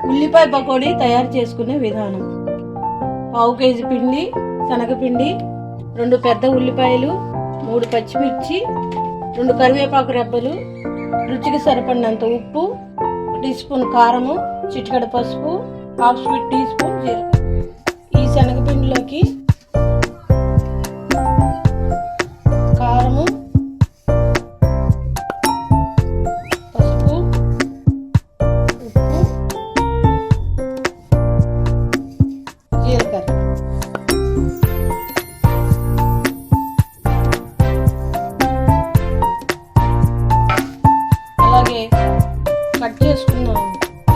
ఉల్లిపాయ పకోడీ తయారు చేసుకునే విధానం. పావు కేజీ పిండి, శనగపిండి, 2 పెద్ద ఉల్లిపాయలు, 3 పచ్చిమిర్చి, 2 కరివేపాకు రెబ్బలు, రుచికి సరిపడినంత ఉప్పు, 1 టీ స్పూన్ కారము, చిటికెడు పసుపు, 1/2 టీ స్పూన్ జీలకర్ర. ఈ శనగపిండిలోకి కారము, పసుపు, ఉప్పు, జీలకర్ర, అలాగే కట్ చేసుకున్న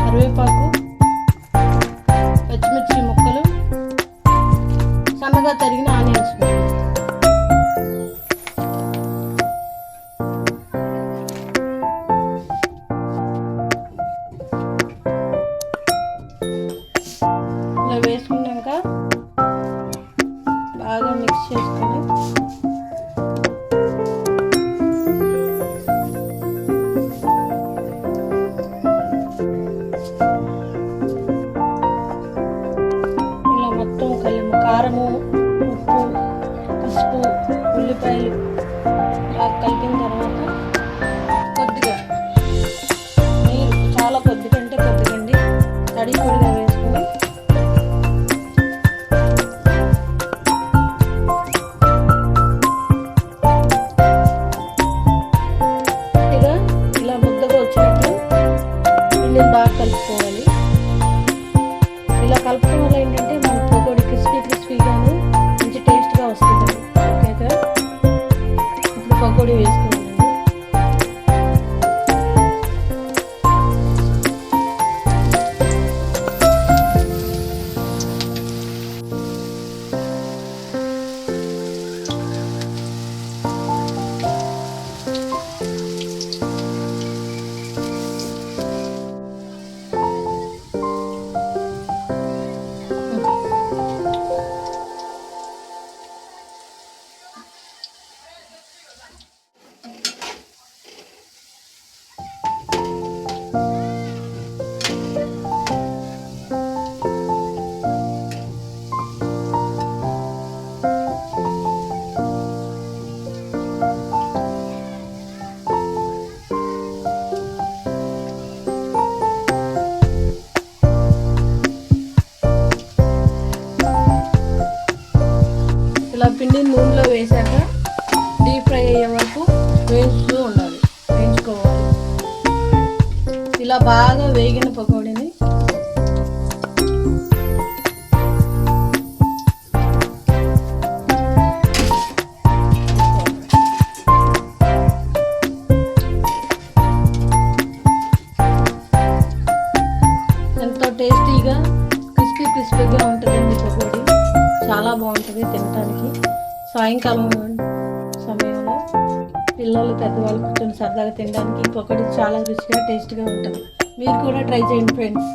కరివేపాకు, పచ్చిమిర్చి ముక్కలు, సన్నగా తరిగిన ఆనియన్స్. ఇలా వేసుకున్నాక బాగా మిక్స్ చేసుకొని ఇలా మొత్తం కారము, ఉప్పు, పసుపు, ఉల్లిపాయలు బాగా కలిపిన తర్వాత కొద్దిగా నీరు, చాలా కొద్దిగా అంటే కొద్దిగండి, తడి పొడిగా వేసుకొని ఇలా ముద్దగా వచ్చినట్లు పిండిని బాగా కలుపుకోవాలి. ఇలా కలుపుకోవడం వల్ల ఏంటంటే మన పకోడీ క్రిస్పీగాను మంచి టేస్ట్గా వస్తుంది. ఓకేగా, ఇప్పుడు పకోడీ వేసుకోవాలండి. ఇలా పిండిని నూనెలో వేసాక డీప్ ఫ్రై అయ్యే వరకు వేయించుకోవాలి. ఇలా బాగా వేగిన పకోడీని ఎంతో టేస్టీగా క్రిస్పీగా ఉంటుందండి. పకోడీ చాలా బాగుంటుంది తినడానికి. సాయంకాలం సమయంలో పిల్లలు, పెద్దవాళ్ళు కూర్చొని సరదాగా తినడానికి ఈ పకోడీ చాలా రుచిగా టేస్ట్గా ఉంటుంది. మీరు కూడా ట్రై చేయండి ఫ్రెండ్స్.